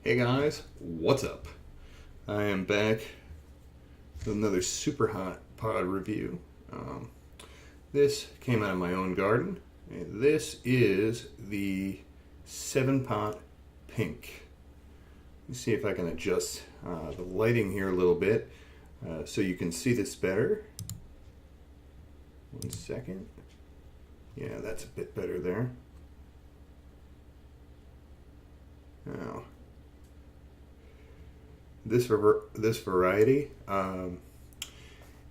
Hey guys, what's up? I am back with another super hot pod review. This came out of my own garden, and this is the 7-pot pink. Let me see if I can adjust the lighting here a little bit so you can see this better. 1 second. Yeah, that's a bit better there. Now, this variety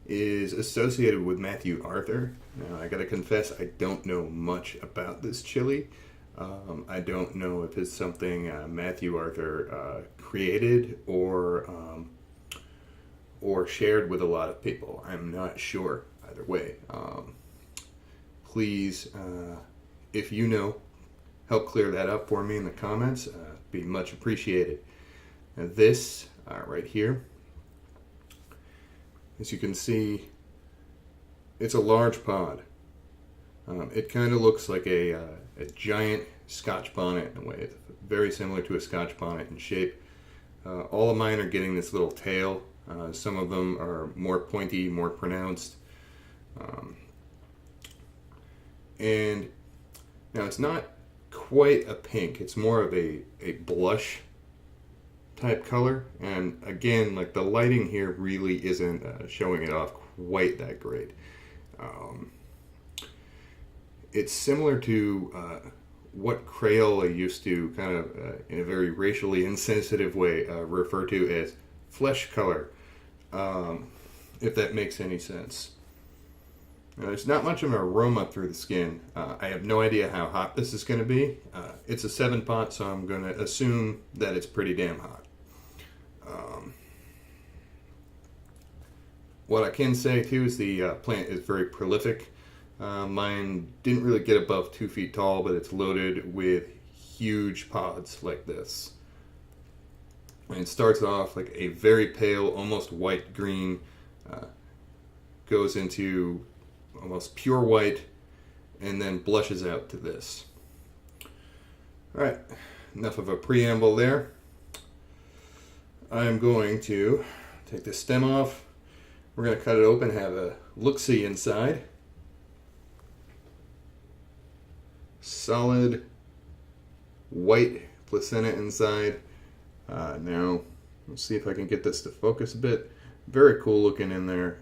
is associated with Matthew Arthur. Now, I gotta confess, I don't know much about this chili. I don't know if it's something Matthew Arthur created or shared with a lot of people. I'm not sure either way. Please, if you know, help clear that up for me in the comments. Be much appreciated. Now this right here, as you can see, it's a large pod. It kind of looks like a giant Scotch bonnet in a way. It's very similar to a Scotch bonnet in shape. All of mine are getting this little tail. Some of them are more pointy, more pronounced. And now it's not quite a pink. It's more of a blush type color, and again, like, the lighting here really isn't showing it off quite that great. It's similar to what Crayola used to kind of in a very racially insensitive way refer to as flesh color, if that makes any sense. Now, there's not much of an aroma through the skin. I have no idea how hot this is going to be. It's a 7-pot, so I'm going to assume that it's pretty damn hot. What I can say too is the plant is very prolific. Mine didn't really get above 2 feet tall, but it's loaded with huge pods like this. And it starts off like a very pale, almost white green, goes into almost pure white, and then blushes out to this. Alright, enough of a preamble there. I'm going to take the stem off. We're going to cut it open, have a look-see inside. Solid white placenta inside. Now, let's see if I can get this to focus a bit. Very cool looking in there.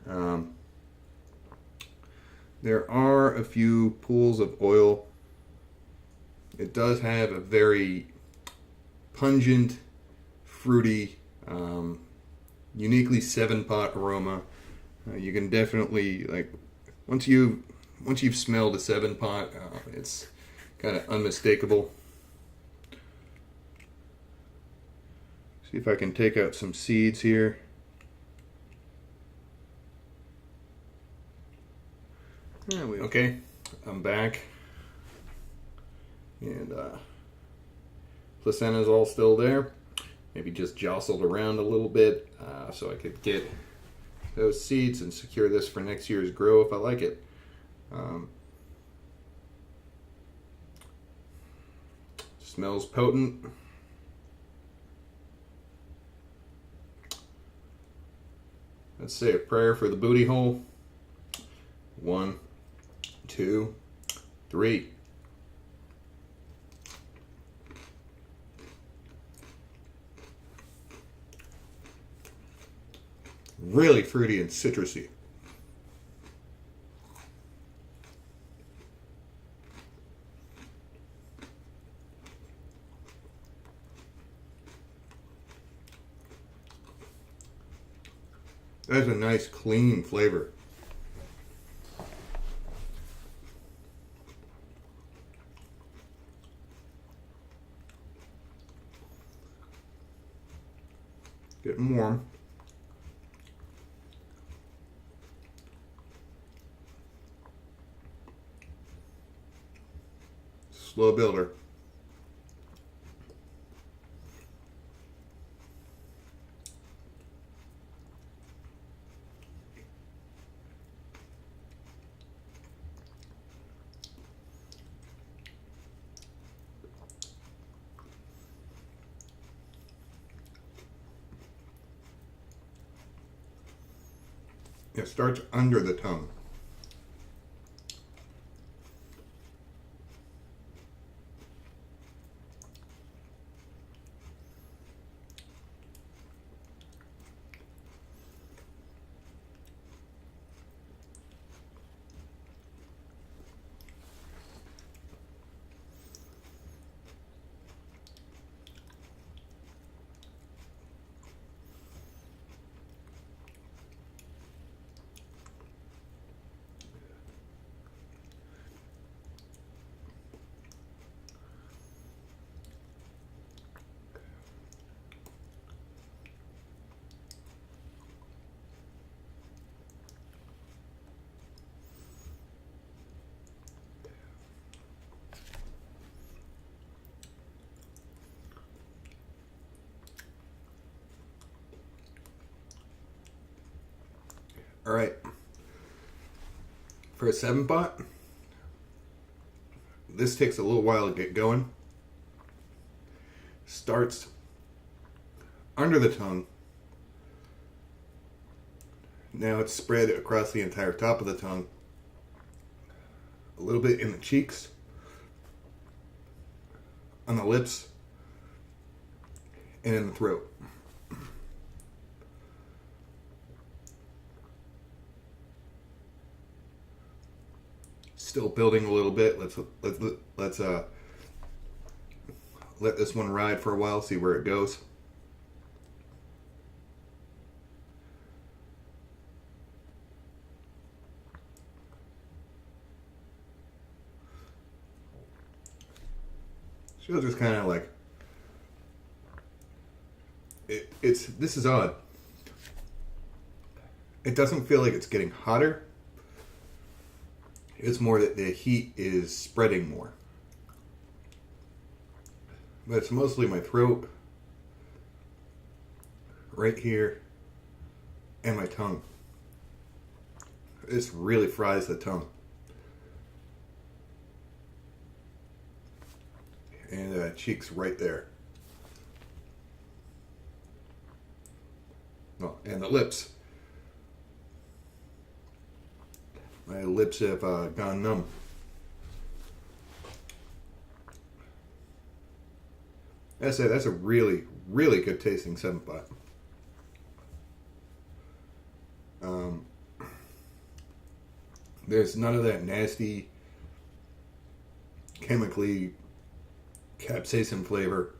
There are a few pools of oil. It does have a very pungent, fruity, uniquely 7-pot aroma. You can definitely, like, once you've smelled a 7-pot, it's kind of unmistakable. See if I can take out some seeds here. Okay, I'm back, and placenta's all still there. Maybe just jostled around a little bit so I could get those seeds and secure this for next year's grow if I like it. Smells potent. Let's say a prayer for the booty hole. 1, 2, 3. Really fruity and citrusy. That's a nice clean flavor. Getting warm. Slow builder. It starts under the tongue. All right. For a 7-pot, this takes a little while to get going. Starts under the tongue. Now it's spread across the entire top of the tongue. A little bit in the cheeks, on the lips, and in the throat. Still building a little bit. Let's let this one ride for a while, see where it goes. She'll just kind of like this is odd. It doesn't feel like it's getting hotter. It's more that the heat is spreading more. But it's mostly my throat, right here, and my tongue. This really fries the tongue. And cheeks right there. Oh, and the lips. My lips have gone numb. I say that's a really, really good tasting 7-pot. There's none of that nasty, chemically capsaicin flavor.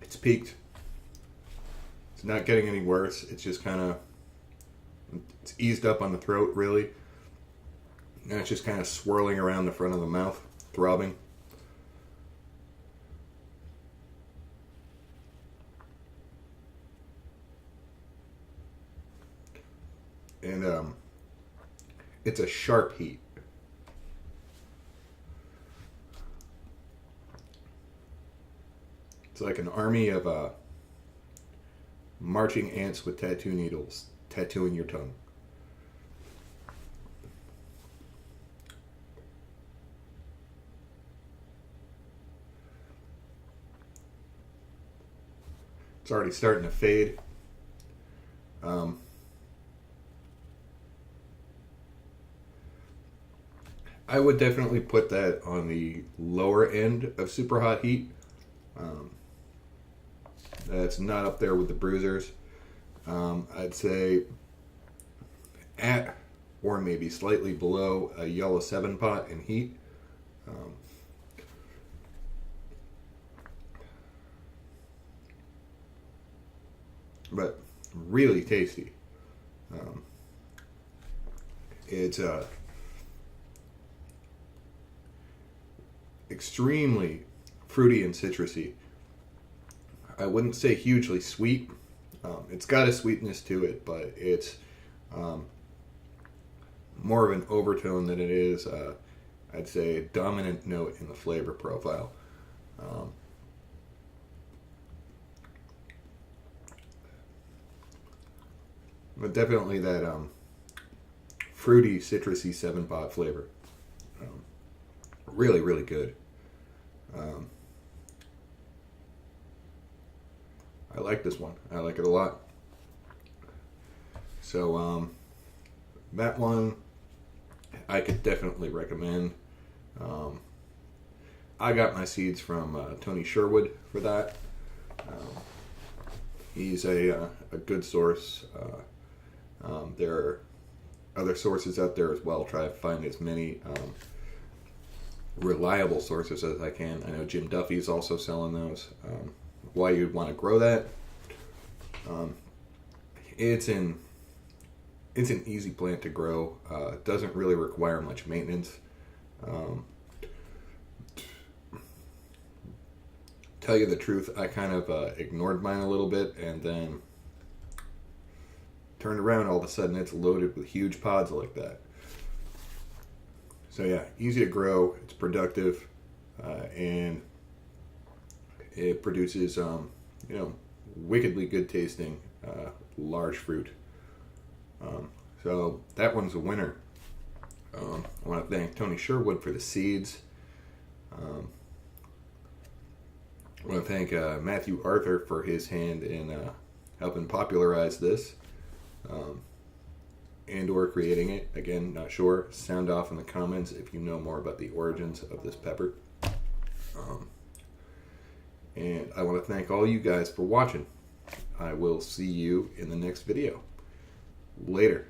It's peaked. It's not getting any worse. It's just kind of, it's eased up on the throat, really. Now it's just kind of swirling around the front of the mouth, throbbing. And it's a sharp heat. It's like an army of marching ants with tattoo needles tattooing your tongue. It's already starting to fade. I would definitely put that on the lower end of super hot heat. That's not up there with the bruisers. I'd say at or maybe slightly below a yellow 7-pot in heat. But really tasty. It's extremely fruity and citrusy. I wouldn't say hugely sweet. It's got a sweetness to it, but it's more of an overtone than it is, I'd say, a dominant note in the flavor profile. But definitely that fruity, citrusy 7-pot flavor. Really, really good. I like this one. I like it a lot. So that one I could definitely recommend. I got my seeds from Tony Sherwood for that. He's a good source. There are other sources out there as well. Try to find as many reliable sources as I can. I know Jim Duffy's also selling those. Why you'd want to grow that? It's an easy plant to grow. It doesn't really require much maintenance. Tell you the truth, I kind of ignored mine a little bit, and then turned around. All of a sudden, it's loaded with huge pods like that. So yeah, easy to grow. It's productive, and it produces, wickedly good tasting, large fruit. So that one's a winner. I want to thank Tony Sherwood for the seeds. I want to thank Matthew Arthur for his hand in helping popularize this and or creating it. Again, not sure. Sound off in the comments if you know more about the origins of this pepper. And I want to thank all you guys for watching. I will see you in the next video. Later.